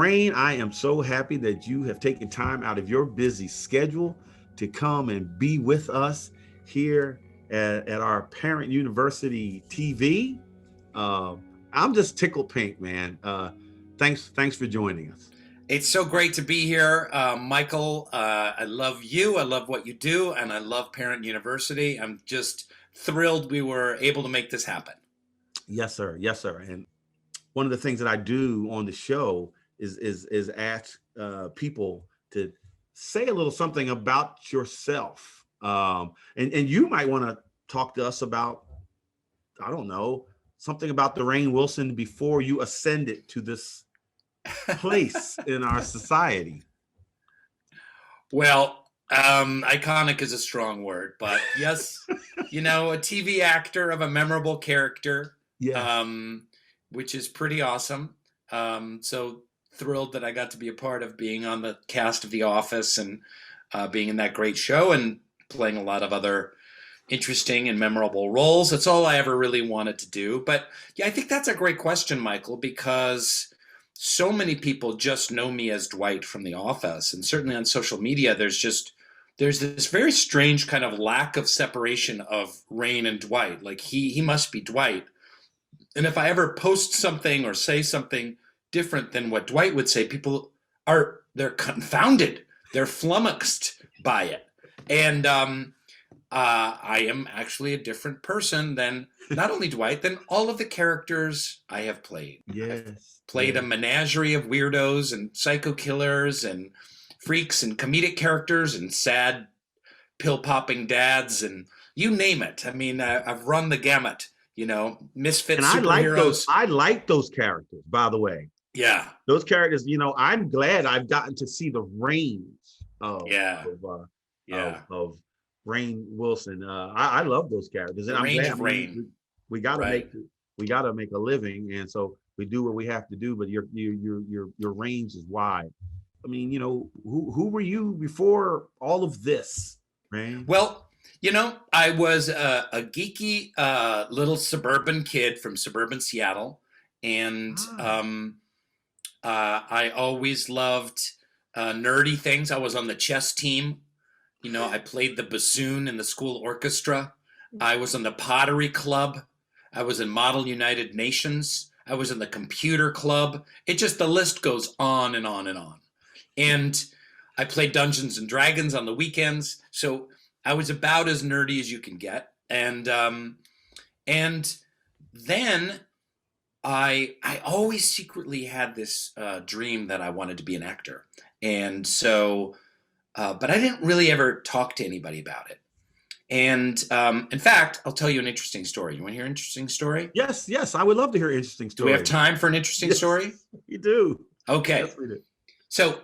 Rainn, I am so happy that you have taken time out of your busy schedule to come and be with us here at our parent university TV. Uh, I'm just tickled pink, man. Thanks for joining us. It's so great to be here, Michael. I love you. I love what you do, and I love Parent University. I'm just thrilled we were able to make this happen. Yes, sir. Yes, sir. And one of the things that I do on the show is ask people to say a little something about yourself. And you might want to talk to us about, I don't know, something about the Rainn Wilson before you ascended to this place in our society. Well, iconic is a strong word, but yes, a TV actor of a memorable character, Yes. which is pretty awesome. So thrilled that I got to be a part of being on the cast of The Office and being in that great show and playing a lot of other interesting and memorable roles. That's all I ever really wanted to do. But yeah, I think that's a great question, Michael, because so many people just know me as Dwight from The Office. And certainly on social media, there's this very strange kind of lack of separation of Rainn and Dwight. Like he must be Dwight. And if I ever post something or say something different than what Dwight would say, they're confounded. They're flummoxed by it. And I am actually a different person than not only Dwight, than all of the characters I have played. Yes. I've played a menagerie of weirdos and psycho killers and freaks and comedic characters and sad pill-popping dads and you name it. I mean, I've run the gamut, misfit and superheroes. I like those characters, by the way. Yeah. Those characters, I'm glad I've gotten to see the range of Rainn Wilson. I love those characters, and I'm glad we gotta make a living, and so we do what we have to do. But your range is wide. I mean, who were you before all of this, Rainn? Well, I was a geeky little suburban kid from suburban Seattle, and I always loved nerdy things. I was on the chess team. I played the bassoon in the school orchestra. I was in the pottery club. I was in Model United Nations. I was in the computer club. The list goes on and on and on. And I played Dungeons and Dragons on the weekends. So I was about as nerdy as you can get. And then I always secretly had this dream that I wanted to be an actor. And so, but I didn't really ever talk to anybody about it. And in fact, I'll tell you an interesting story. You want to hear an interesting story? Yes. I would love to hear an interesting story. Do we have time for an interesting story? You do. Okay. Yes, we do. So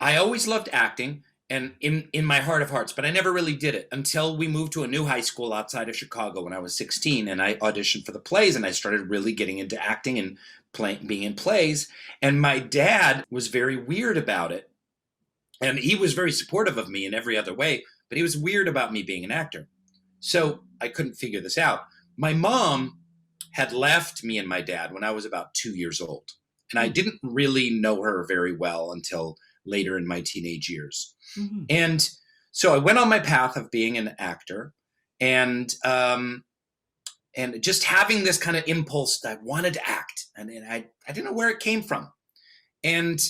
I always loved acting and in my heart of hearts, but I never really did it until we moved to a new high school outside of Chicago when I was 16 and I auditioned for the plays and I started really getting into acting and being in plays. And my dad was very weird about it. And he was very supportive of me in every other way, but he was weird about me being an actor. So I couldn't figure this out. My mom had left me and my dad when I was about 2 years old. And I didn't really know her very well until later in my teenage years. Mm-hmm. And so I went on my path of being an actor and just having this kind of impulse that I wanted to act. And I didn't know where it came from. And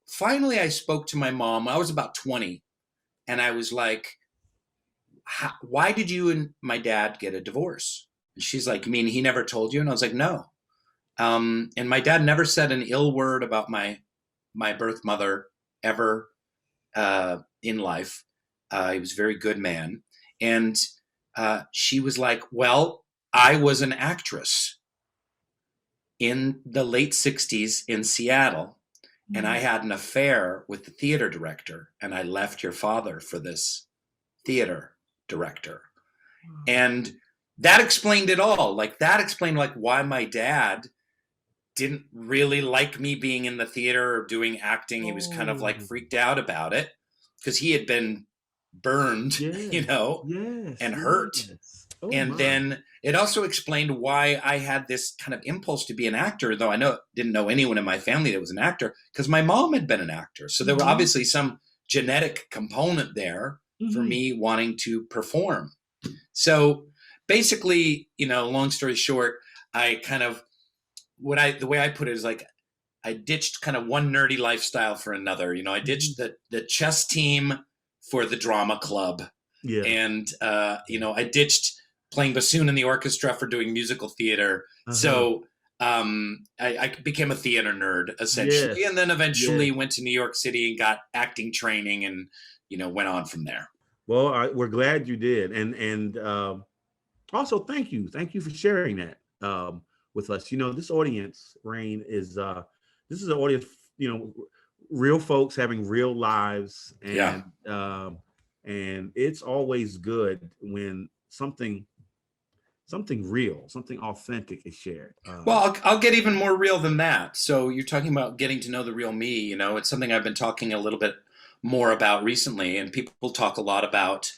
finally, I spoke to my mom. I was about 20. And I was like, why did you and my dad get a divorce? And she's like, you mean he never told you? And I was like, no. And my dad never said an ill word about my birth mother ever in life. He was a very good man. And she was like, well, I was an actress in the late 60s in Seattle. And I had an affair with the theater director, and I left your father for this theater director. And that explained it all. Like that explained why my dad didn't really like me being in the theater or doing acting. He was kind of freaked out about it because he had been burned, and hurt. Oh And my. then it also explained why I had this kind of impulse to be an actor, though didn't know anyone in my family that was an actor, because my mom had been an actor. So there were Mm-hmm. obviously some genetic component there for Mm-hmm. me wanting to perform. So basically, long story short, I kind of the way I put it is like I ditched kind of one nerdy lifestyle for another. I ditched the chess team for the drama club, Yeah. and I ditched playing bassoon in the orchestra for doing musical theater. Uh-huh. So I became a theater nerd essentially, Yes. and then Yes. eventually went to New York City and got acting training, and went on from there. Well, we're glad you did, and also thank you for sharing that with us. This audience, Rainn, is this is an audience, real folks having real lives, Yeah. and it's always good when something real, something authentic is shared. Well, I'll get even more real than that. So you're talking about getting to know the real me. It's something I've been talking a little bit more about recently, and people talk a lot about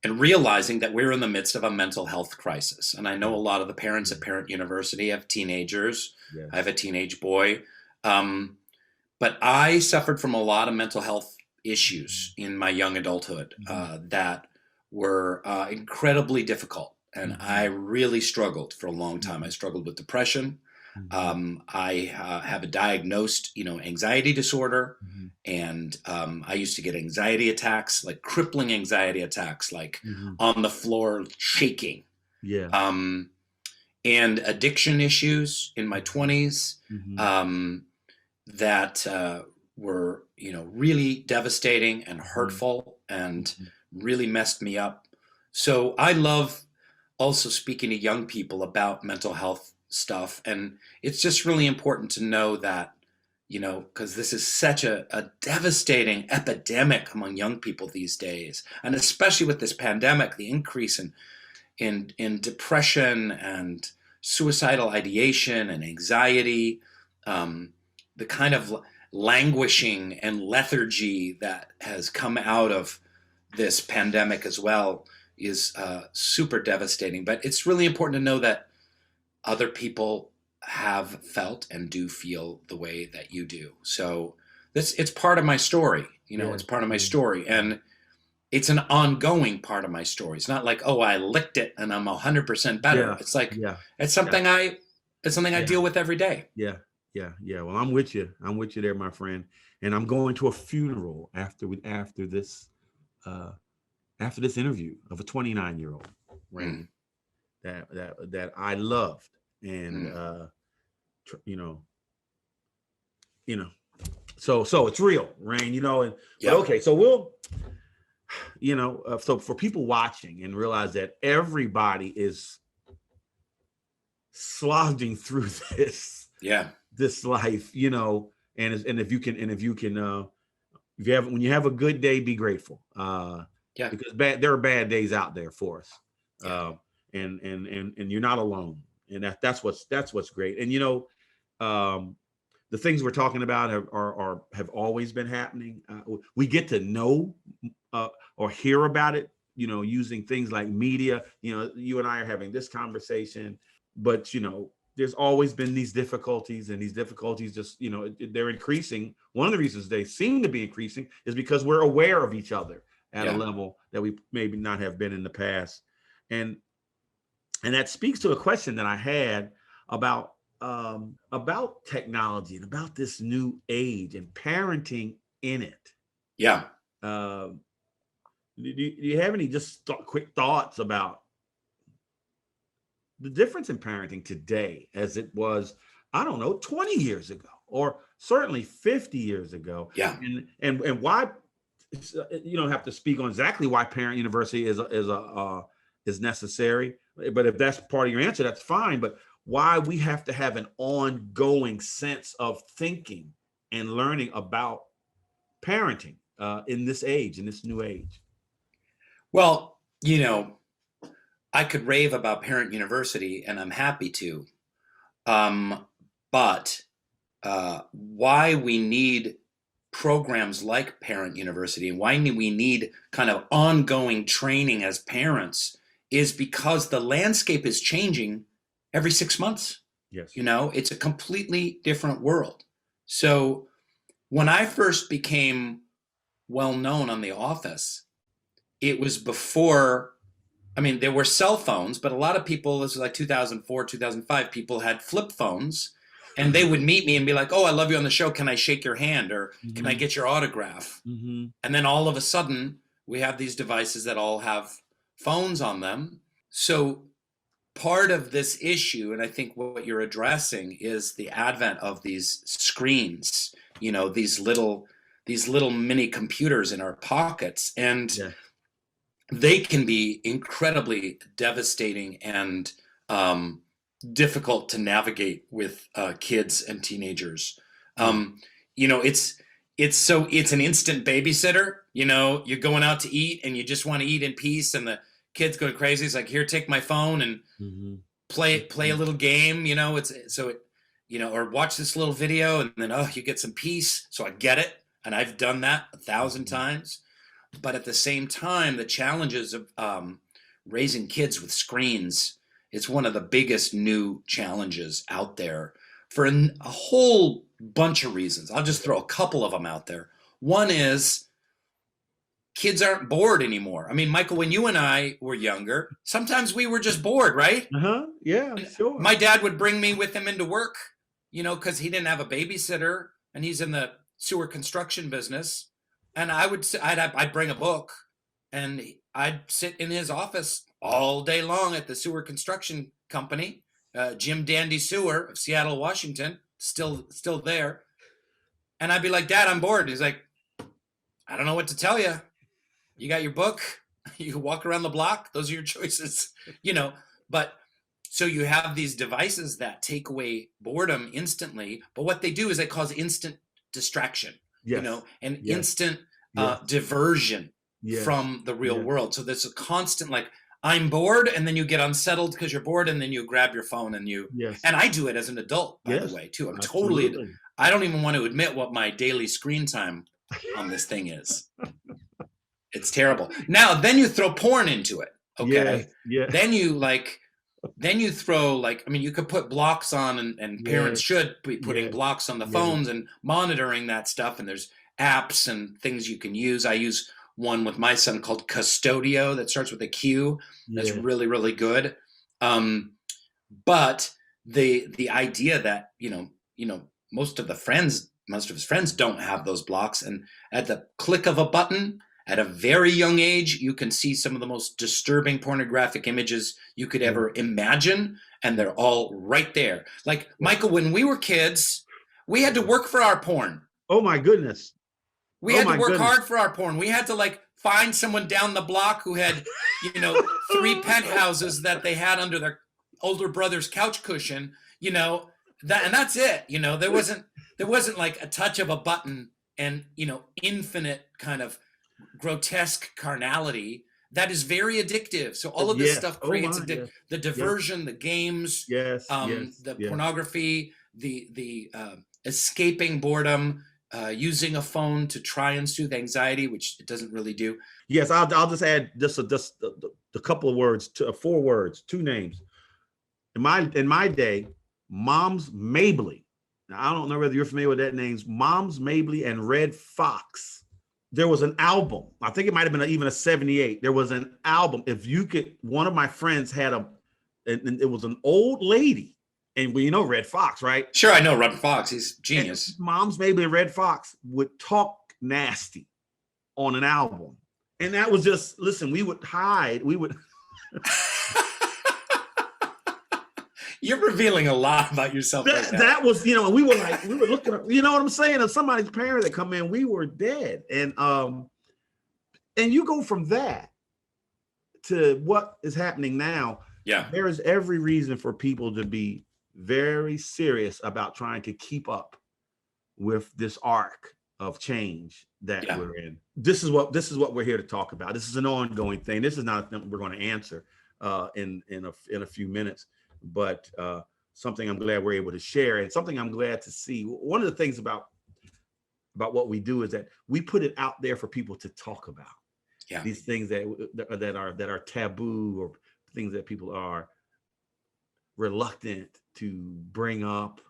and realizing that we're in the midst of a mental health crisis. And I know a lot of the parents at Parent University have teenagers. Yes. I have a teenage boy. But I suffered from a lot of mental health issues in my young adulthood that were incredibly difficult. And I really struggled for a long time. I struggled with depression. I have a diagnosed, anxiety disorder. And I used to get anxiety attacks, like crippling anxiety attacks, like on the floor shaking. Yeah. And addiction issues in my 20s. That were, really devastating and hurtful and really messed me up. So I love also speaking to young people about mental health stuff. And it's just really important to know that, because this is such a devastating epidemic among young people these days. And especially with this pandemic, the increase in depression and suicidal ideation and anxiety, the kind of languishing and lethargy that has come out of this pandemic as well is super devastating. But it's really important to know that other people have felt and do feel the way that you do. So it's part of my story. It's part of my story. And it's an ongoing part of my story. It's not like, oh, I licked it and I'm 100% better. Yeah. It's like, Yeah. it's something I deal with every day. Yeah. Yeah. Yeah. Well, I'm with you. I'm with you there, my friend. And I'm going to a funeral after this interview of a 29-year-old Rainn that I loved. And so it's real, Rainn, and okay, so we'll so for people watching and realize that everybody is slogging through this life, and if you can when you have a good day, be grateful, because there are bad days out there for us, and you're not alone, and that's what's great. And the things we're talking about have always been happening. We get to know or hear about it, using things like media. You and I are having this conversation, but there's always been these difficulties, and these difficulties just they're increasing. One of the reasons they seem to be increasing is because we're aware of each other at a level that we maybe not have been in the past, and that speaks to a question that I had about technology and about this new age and parenting in it. Yeah. Do you have any just quick thoughts about the difference in parenting today as it was, I don't know, 20 years ago, or certainly 50 years ago? Yeah. And why, you don't have to speak on exactly why Parent University is necessary, but if that's part of your answer, that's fine. But why we have to have an ongoing sense of thinking and learning about parenting in this age, in this new age. Well, I could rave about Parent University, and I'm happy to. But why we need programs like Parent University and why we need kind of ongoing training as parents is because the landscape is changing every 6 months. Yes. You know, it's a completely different world. So when I first became well known on The Office, it was before, I mean, there were cell phones, but a lot of people, this was like 2004, 2005, people had flip phones, and they would meet me and be like, oh, I love you on the show. Can I shake your hand? Or can I get your autograph? And then all of a sudden, we have these devices that all have phones on them. So part of this issue, and I think what you're addressing, is the advent of these screens, you know, these little mini computers in our pockets. And they can be incredibly devastating and difficult to navigate with kids and teenagers. You know, it's an instant babysitter. You know, you're going out to eat and you just want to eat in peace, and the kid's going crazy. It's like, here, take my phone and play a little game. You know, or watch this little video, and then you get some peace. So I get it, and I've done that 1,000 times. But at the same time, the challenges of raising kids with screens is one of the biggest new challenges out there for a whole bunch of reasons. I'll just throw a couple of them out there. One is kids aren't bored anymore. I mean, Michael, when you and I were younger, sometimes we were just bored, right? Yeah, sure. My dad would bring me with him into work, you know, because he didn't have a babysitter, and he's in the sewer construction business. And I'd bring a book, and I'd sit in his office all day long at the sewer construction company, Jim Dandy Sewer of Seattle, Washington, still there. And I'd be like, Dad, I'm bored. He's like, I don't know what to tell you. You got your book. You can walk around the block. Those are your choices, you know. But so you have these devices that take away boredom instantly. But what they do is they cause instant distraction. You know, and instant diversion from the real world. So there's a constant, like, I'm bored, and then you get unsettled because you're bored, and then you grab your phone and and I do it as an adult, by the way, too. I'm totally, I don't even want to admit what my daily screen time on this thing is. It's terrible. Now, then you throw porn into it. Okay. Then you throw, like, I mean, you could put blocks on, and parents should be putting blocks on the phones and monitoring that stuff. And there's apps and things you can use. I use one with my son called Custodio that starts with a Q. That's really, really good. But the idea that, you know, most of his friends don't have those blocks. And at the click of a button, at a very young age, you can see some of the most disturbing pornographic images you could ever imagine, and they're all right there. Like, Michael, when we were kids, we had to work for our porn. Oh my goodness. We had to work hard for our porn. We had to, like, find someone down the block who had, you know, 3 penthouses that they had under their older brother's couch cushion, you know, and that's it. You know, there wasn't like a touch of a button and, you know, infinite kind of grotesque carnality that is very addictive. So all of this stuff creates the diversion, the games, the pornography, the escaping boredom, using a phone to try and soothe anxiety, which it doesn't really do. Yes, I'll just add just a couple of words, 4 words, 2 names. In my day, Moms Mabley. Now, I don't know whether you're familiar with that names. Moms Mabley and Red Fox. There was an album. I think it might have been even a 78. There was an album. If you could, one of my friends had and it was an old lady. And you know Red Fox, right? Sure, I know Red Fox. He's genius. And Moms Mabley and Red Fox would talk nasty on an album. And that was just, listen, we would hide. We would. You're revealing a lot about yourself. That was, you know, we were looking at, you know what I'm saying? If somebody's parent that come in, we were dead. And you go from that to what is happening now. Yeah. There is every reason for people to be very serious about trying to keep up with this arc of change that we're in. This is what we're here to talk about. This is an ongoing thing. This is not something we're going to answer in a few minutes. But something I'm glad we're able to share, and something I'm glad to see. One of the things about what we do is that we put it out there for people to talk about. These things that are taboo, or things that people are reluctant to bring up.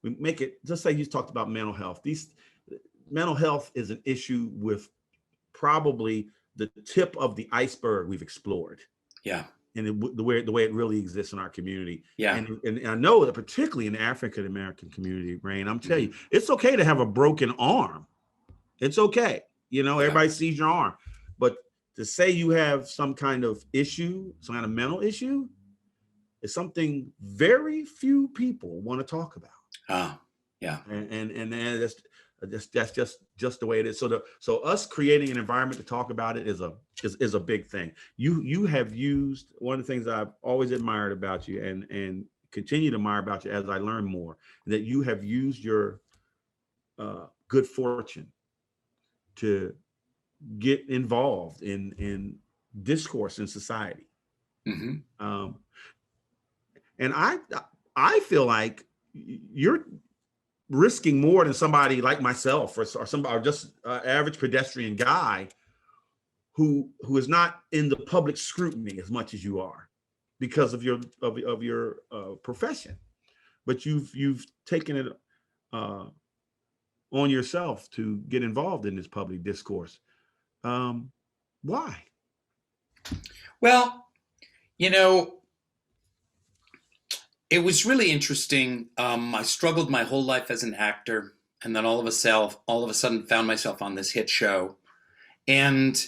We make it, just like you talked about mental health. Mental health is an issue with probably the tip of the iceberg we've explored. Yeah. And the way it really exists in our community. Yeah. And I know that particularly in the African American community, Rainn, I'm telling you, it's okay to have a broken arm. It's okay. Everybody sees your arm. But to say you have some kind of issue, some kind of mental issue, is something very few people want to talk about. Yeah. And that's just the way it is. So us creating an environment to talk about it is a big thing. You have used, one of the things I've always admired about you and continue to admire about you as I learn more, that you have used your good fortune to get involved in discourse in society. Mm-hmm. And I feel like you're risking more than somebody like myself or somebody, or just average pedestrian guy who is not in the public scrutiny as much as you are because of your profession. But you've taken it on yourself to get involved in this public discourse. Why? Well, it was really interesting. I struggled my whole life as an actor, and then all of a sudden found myself on this hit show. And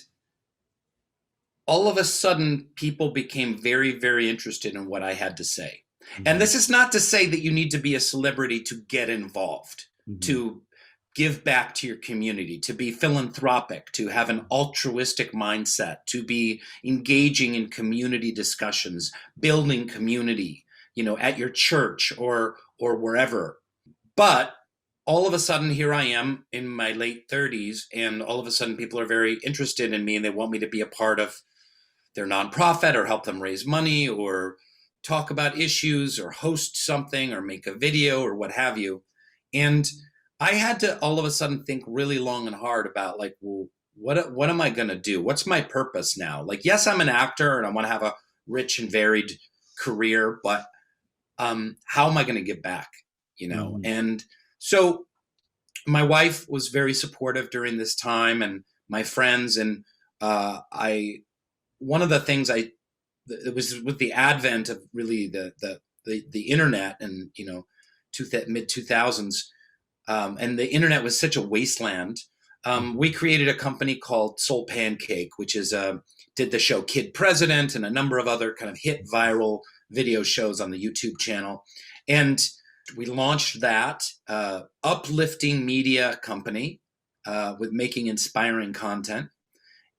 all of a sudden people became very, very interested in what I had to say. Mm-hmm. And this is not to say that you need to be a celebrity to get involved, to give back to your community, to be philanthropic, to have an altruistic mindset, to be engaging in community discussions, building community, at your church or wherever. But all of a sudden, here I am in my late 30s, and all of a sudden people are very interested in me and they want me to be a part of their nonprofit or help them raise money or talk about issues or host something or make a video or what have you. And I had to all of a sudden think really long and hard about well, what am I going to do? What's my purpose now? Yes, I'm an actor and I want to have a rich and varied career, but how am I going to give back? And so my wife was very supportive during this time, and my friends, and one of the things it was with the advent of really the internet and mid 2000s, and the internet was such a wasteland. We created a company called Soul Pancake, which did the show Kid President and a number of other kind of hit viral video shows on the YouTube channel. And we launched that uplifting media company with making inspiring content.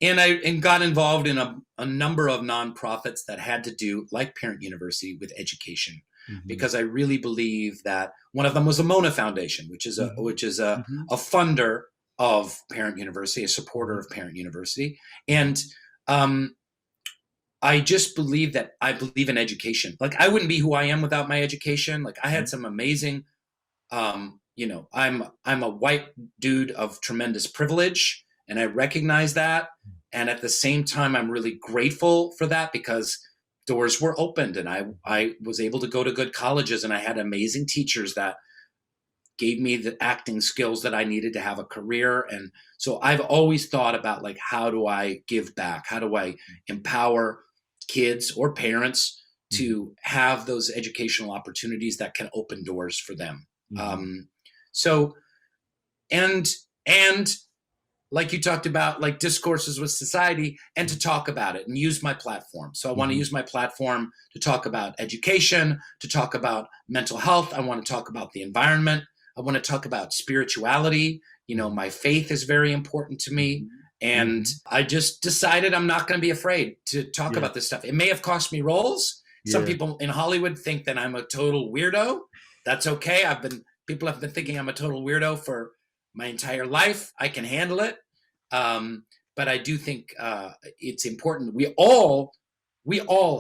And got involved in a number of nonprofits that had to do, like Parent University, with education. Mm-hmm. Because I really believe that one of them was the Mona Foundation, which is a funder of Parent University, a supporter of Parent University. And I just believe that I believe in education. I wouldn't be who I am without my education. I had some amazing, I'm a white dude of tremendous privilege, and I recognize that. And at the same time, I'm really grateful for that because doors were opened and I was able to go to good colleges, and I had amazing teachers that gave me the acting skills that I needed to have a career. And so I've always thought about how do I give back? How do I empower kids or parents to have those educational opportunities that can open doors for them? Mm-hmm. And like you talked about, discourses with society, and to talk about it and use my platform. So I want to use my platform to talk about education, to talk about mental health. I want to talk about the environment. I want to talk about spirituality. My faith is very important to me. And I just decided I'm not going to be afraid to talk about this stuff. It may have cost me roles. Some people in Hollywood think that I'm a total weirdo. That's okay. People have been thinking I'm a total weirdo for my entire life. I can handle it. But I do think it's important. We all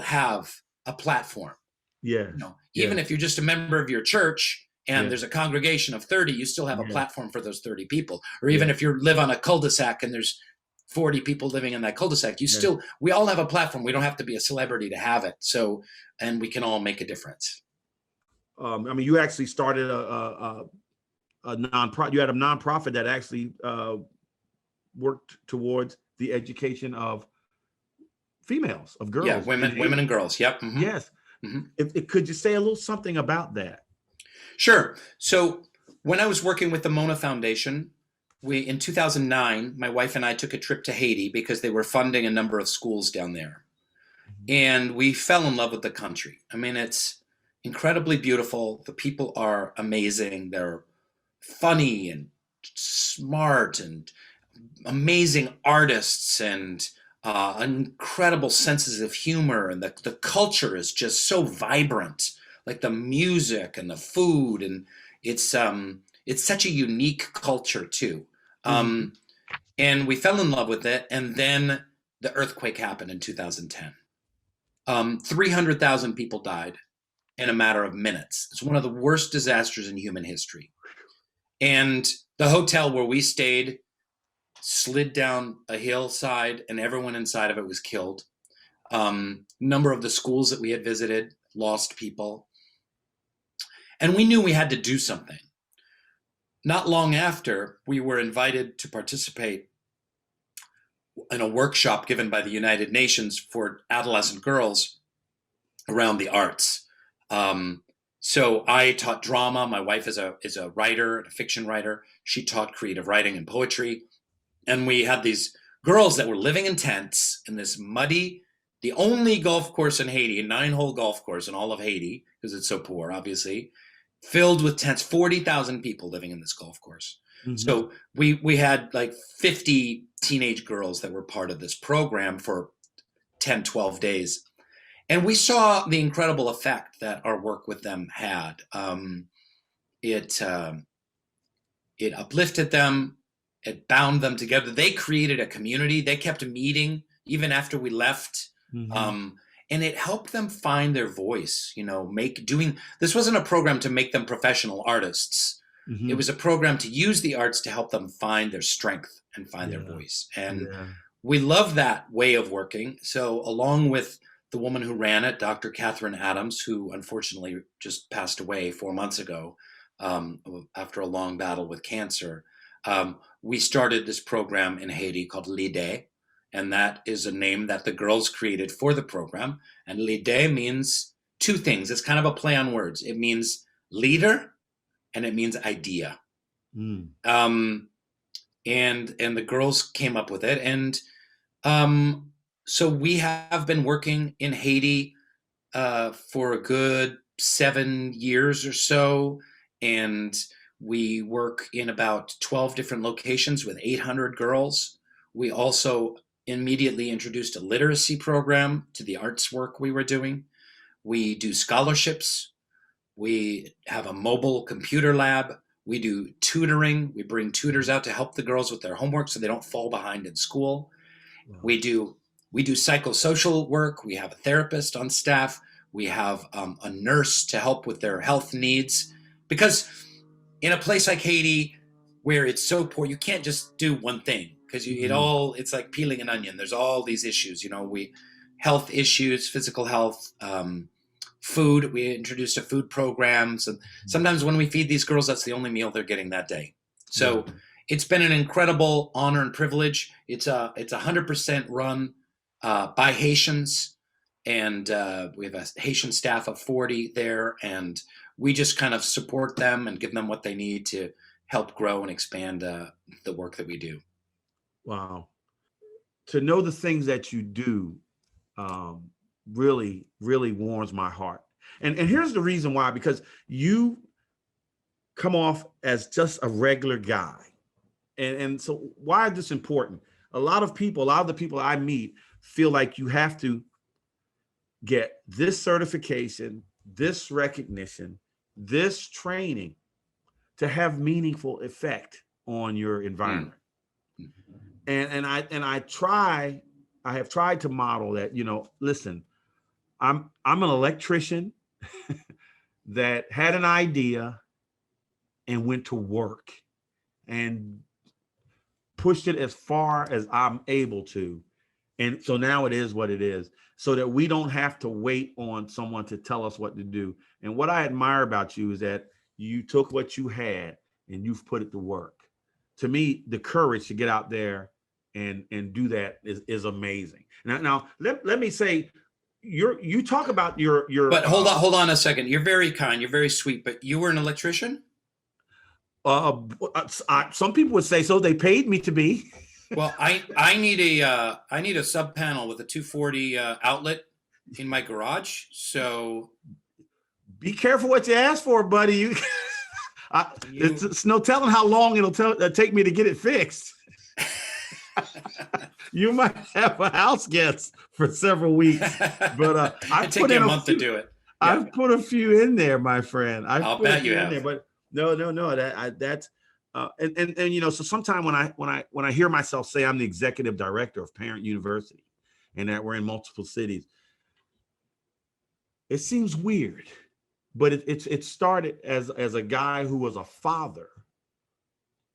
have a platform. Yeah. Even if you're just a member of your church and there's a congregation of 30, you still have a platform for those 30 people. Or even if you live on a cul-de-sac and there's 40 people living in that cul-de-sac. Yeah. We all have a platform. We don't have to be a celebrity to have it. So, and we can all make a difference. I mean, you actually started a nonprofit. You had a nonprofit that actually worked towards the education of females, of girls. Yeah, women and girls. Yep. Mm-hmm. Yes. Mm-hmm. Could you say a little something about that? Sure. So when I was working with the Mona Foundation, in 2009, my wife and I took a trip to Haiti because they were funding a number of schools down there. And we fell in love with the country. I mean, it's incredibly beautiful. The people are amazing. They're funny and smart and amazing artists and incredible senses of humor. And the culture is just so vibrant, like the music and the food. And it's such a unique culture too. And we fell in love with it. And then the earthquake happened in 2010. 300,000 people died in a matter of minutes. It's one of the worst disasters in human history. And the hotel where we stayed slid down a hillside and everyone inside of it was killed. Number of the schools that we had visited lost people. And we knew we had to do something. Not long after, we were invited to participate in a workshop given by the United Nations for adolescent girls around the arts. So I taught drama. My wife is a writer, a fiction writer. She taught creative writing and poetry. And we had these girls that were living in tents in this muddy, the only golf course in Haiti, a 9-hole golf course in all of Haiti, because it's so poor, obviously, filled with tents, 40,000 people living in this golf course. So we had like 50 teenage girls that were part of this program for 10, 12 days. And we saw the incredible effect that our work with them had. It uplifted them. It bound them together. They created a community. They kept meeting even after we left. And it helped them find their voice, this wasn't a program to make them professional artists. It was a program to use the arts to help them find their strength and find their voice. And we love that way of working. So along with the woman who ran it, Dr. Catherine Adams, who unfortunately just passed away 4 months ago after a long battle with cancer, we started this program in Haiti called L'Idée. And that is a name that the girls created for the program. And L'Idée means two things. It's kind of a play on words. It means leader and it means idea. And the girls came up with it. And so we have been working in Haiti for a good 7 years or so. And we work in about 12 different locations with 800 girls. We also immediately introduced a literacy program to the arts work we were doing. We do scholarships. We have a mobile computer lab. We do tutoring. We bring tutors out to help the girls with their homework so they don't fall behind in school. Wow. We do psychosocial work. We have a therapist on staff. We have a nurse to help with their health needs. Because in a place like Haiti, where it's so poor, you can't just do one thing. Because it's like peeling an onion. There's all these issues, health issues, physical health, food. We introduced a food program. So sometimes when we feed these girls, that's the only meal they're getting that day. So it's been an incredible honor and privilege. It's 100% run by Haitians, and we have a Haitian staff of 40 there, and we just kind of support them and give them what they need to help grow and expand the work that we do. Wow. To know the things that you do really, really warms my heart. And here's the reason why, because you come off as just a regular guy. And so why is this important? A lot of the people I meet feel like you have to get this certification, this recognition, this training to have meaningful effect on your environment. And I have tried to model that, listen, I'm an electrician that had an idea and went to work and pushed it as far as I'm able to. And so now it is what it is, so that we don't have to wait on someone to tell us what to do. And what I admire about you is that you took what you had and you've put it to work. To me, the courage to get out there and do that is amazing. Now let me say, you talk about your But hold on a second. You're very kind. You're very sweet. But you were an electrician? Some people would say so. They paid me to be. Well, I need a sub panel with a 240 outlet in my garage. So be careful what you ask for, buddy. It's no telling how long it'll take me to get it fixed. You might have a house guest for several weeks, but I'd take you a month to do it. Yeah. I've put a few in there, my friend. I'll bet you have. There, but no. That's and you know. So sometimes when I hear myself say I'm the executive director of Parent University, and that we're in multiple cities, it seems weird, but it started as a guy who was a father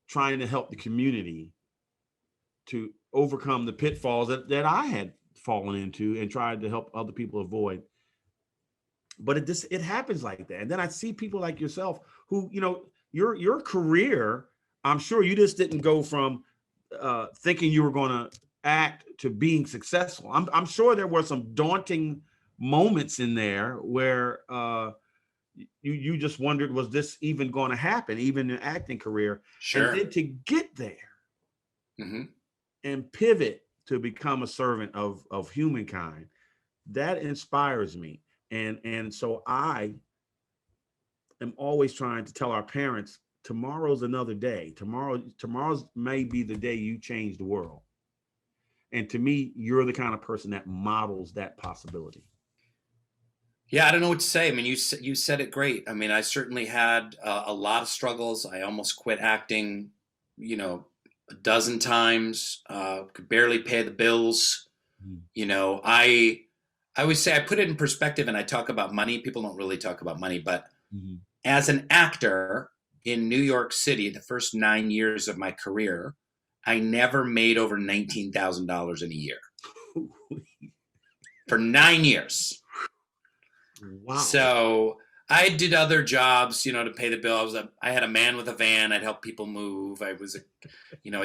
trying to help the community to overcome the pitfalls that I had fallen into and tried to help other people avoid. But it happens like that. And then I see people like yourself who, you know, your career, I'm sure you just didn't go from thinking you were going to act to being successful. I'm sure there were some daunting moments in there where you just wondered, was this even going to happen, even in an acting career? Sure. And then to get there and pivot to become a servant of humankind, that inspires me. And so I am always trying to tell our parents, tomorrow's another day. Tomorrow's may be the day you change the world. And to me, you're the kind of person that models that possibility. Yeah, I don't know what to say. I mean, you said it great. I mean, I certainly had a lot of struggles. I almost quit acting, you know, a dozen times. Could barely pay the bills. You know, I always say, I put it in perspective, and I talk about money. People don't really talk about money, but as an actor in New York City, the first 9 years of my career, I never made over $19,000 in a year for 9 years. Wow. So I did other jobs, you know, to pay the bill. I had a man with a van. I'd help people move. I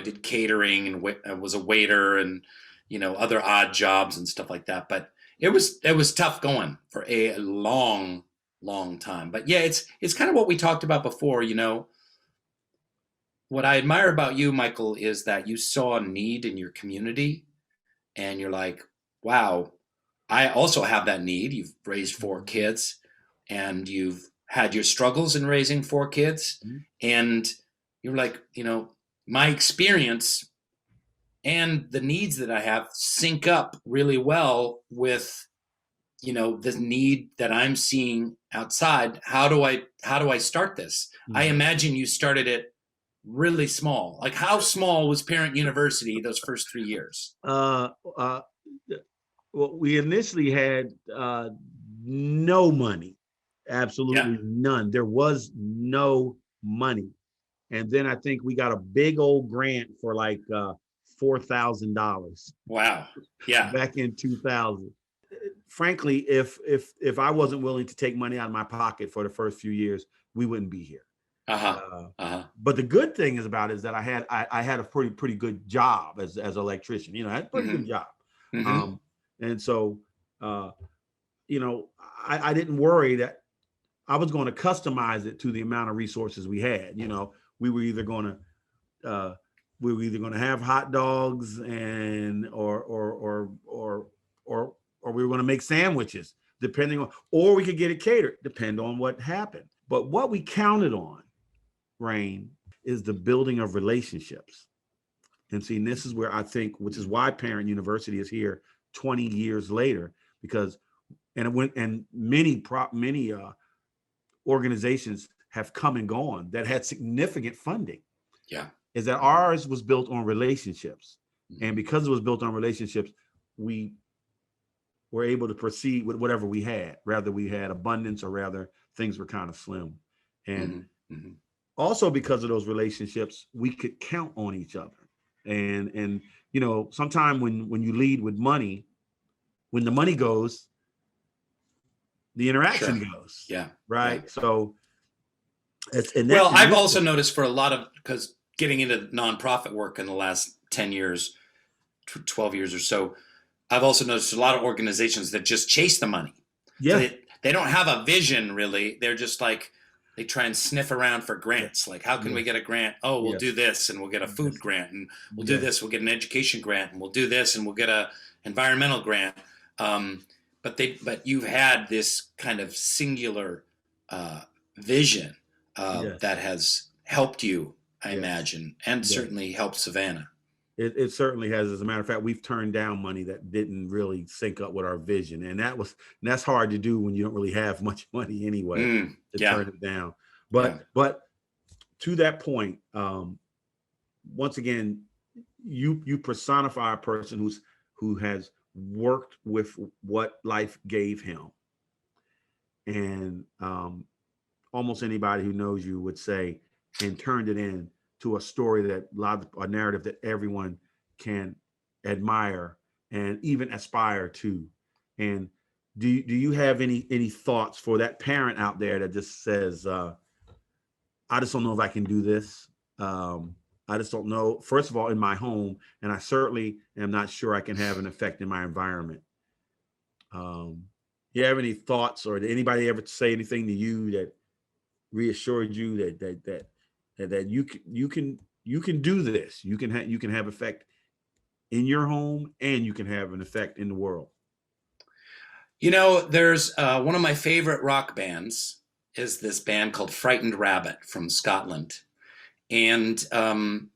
did catering, and I was a waiter, and, you know, other odd jobs and stuff like that. But it was tough going for a long time. But yeah, it's kind of what we talked about before. You know, what I admire about you, Michael, is that you saw a need in your community, and you're like, wow, I also have that need. You've raised 4 kids, and you've had your struggles in raising 4 kids, and you're like, you know, my experience and the needs that I have sync up really well with, you know, the need that I'm seeing outside. How do I start this? I imagine you started it really small. Like, how small was Parent University those first 3 years? Well, we initially had no money, absolutely none. There was no money. And then I think we got a big old grant for like $4,000. Wow. Yeah. Back in 2000. Frankly, if I wasn't willing to take money out of my pocket for the first few years, we wouldn't be here. But the good thing is that I had a pretty good job as an electrician. You know, I had a pretty good job. And so, you know, I didn't worry that I was going to customize it to the amount of resources we had. You know, we were either going to have hot dogs or we were going to make sandwiches, depending on, or we could get it catered, depending on what happened. But what we counted on, Rainn, is the building of relationships. And see, this is where I think, which is why Parent University is here 20 years later, because many organizations have come and gone that had significant funding. Yeah, is that ours was built on relationships, and because it was built on relationships, we were able to proceed with whatever we had. Rather we had abundance, or rather things were kind of slim, and also because of those relationships, we could count on each other. And sometime when you lead with money, when the money goes, the interaction goes. Yeah. Right. Yeah. So well, I've also noticed for a lot of, because getting into nonprofit work in the last 10 years, 12 years or so, I've also noticed a lot of organizations that just chase the money. Yeah. So they don't have a vision, really. They're just like, they try and sniff around for grants. Like, how can we get a grant? Oh, we'll do this, and we'll get a food grant, and we'll do this, we'll get an education grant, and we'll do this, and we'll get a environmental grant. But you've had this kind of singular vision that has helped you, I imagine, and certainly helped Savannah. It certainly has. As a matter of fact, we've turned down money that didn't really sync up with our vision, and that's hard to do when you don't really have much money anyway. Turn it down. But to that point, once again, you personify a person who has worked with what life gave him, and almost anybody who knows you would say, and turned it in to a story a narrative that everyone can admire and even aspire to. And do you have any thoughts for that parent out there that just says, I just don't know if I can do this. I just don't know, first of all, in my home, and I certainly am not sure I can have an effect in my environment. You have any thoughts, or did anybody ever say anything to you that reassured you that you can do this? You can have effect in your home, and you can have an effect in the world. There's one of my favorite rock bands is this band called Frightened Rabbit from Scotland, and the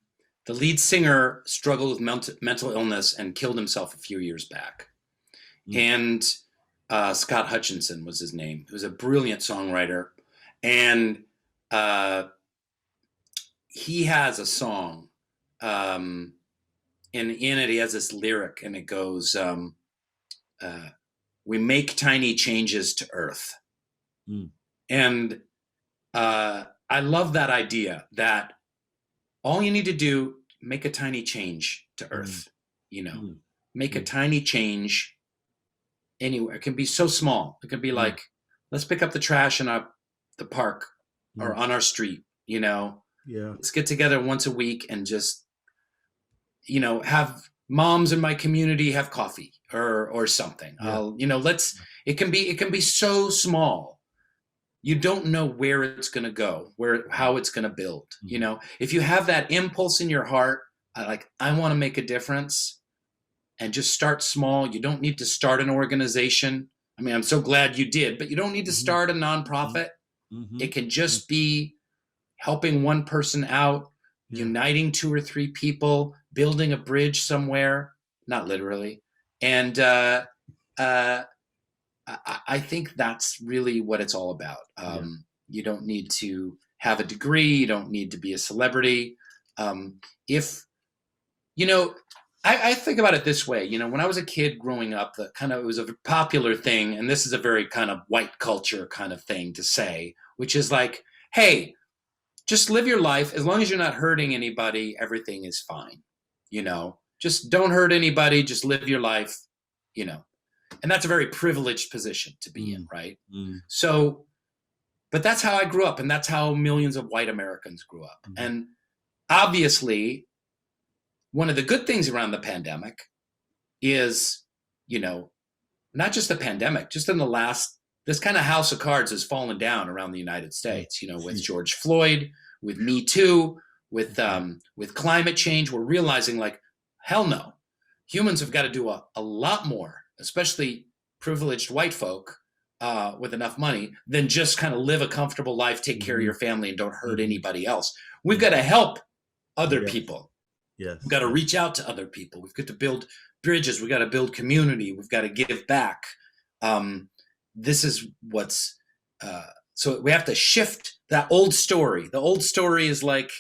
lead singer struggled with mental illness and killed himself a few years back. And Scott Hutchinson was his name. He was a brilliant songwriter, and he has a song, and in it he has this lyric, and it goes, we make tiny changes to Earth. And I love that idea that all you need to do, make a tiny change to Earth, make a tiny change anywhere. It can be so small. It can be like, let's pick up the trash in the park or on our street, let's get together once a week and just, have moms in my community have coffee or something. It can be so small. You don't know where it's going to go, how it's going to build. If you have that impulse in your heart, I want to make a difference, and just start small. You don't need to start an organization. I mean, I'm so glad you did, but you don't need to start a nonprofit. It can just be helping one person out, uniting 2 or 3 people, building a bridge somewhere, not literally. And I think that's really what it's all about. You don't need to have a degree. You don't need to be a celebrity. I think about it this way. When I was a kid growing up, it was a popular thing, and this is a very kind of white culture kind of thing to say, which is like, hey, just live your life. As long as you're not hurting anybody, everything is fine. Just don't hurt anybody. Just live your life, and that's a very privileged position to be in, right? So, but that's how I grew up, and that's how millions of white Americans grew up. And obviously, one of the good things around the pandemic is, not just the pandemic, just in the last, this kind of house of cards has fallen down around the United States, with George Floyd, with Me Too, with climate change. We're realizing, like, hell no, humans have got to do a lot more, especially privileged white folk with enough money, than just kind of live a comfortable life, take care of your family, and don't hurt anybody else. We've got to help other people. We've got to reach out to other people. We've got to build bridges. We've got to build community. We've got to give back. This is what's so we have to shift that old story. The old story is like,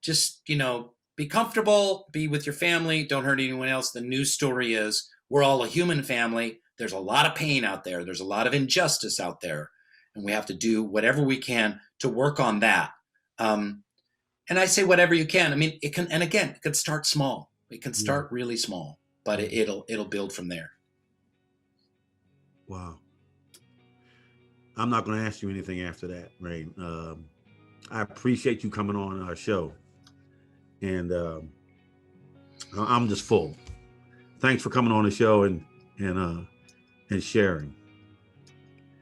just, be comfortable, be with your family, don't hurt anyone else. The new story is, we're all a human family. There's a lot of pain out there. There's a lot of injustice out there. And we have to do whatever we can to work on that. And I say whatever you can. I mean, it can, and again, it can start small. It can start really small, but it'll build from there. Wow. I'm not going to ask you anything after that, Rainn. I appreciate you coming on our show, and I'm just full. Thanks for coming on the show and sharing.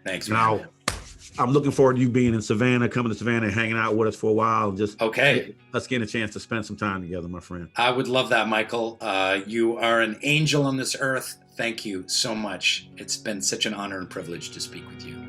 Thanks, man. I'm looking forward to you being in Savannah, coming to Savannah and hanging out with us for a while, and just us getting a chance to spend some time together, my friend. I would love that, Michael. You are an angel on this earth. Thank you so much. It's been such an honor and privilege to speak with you.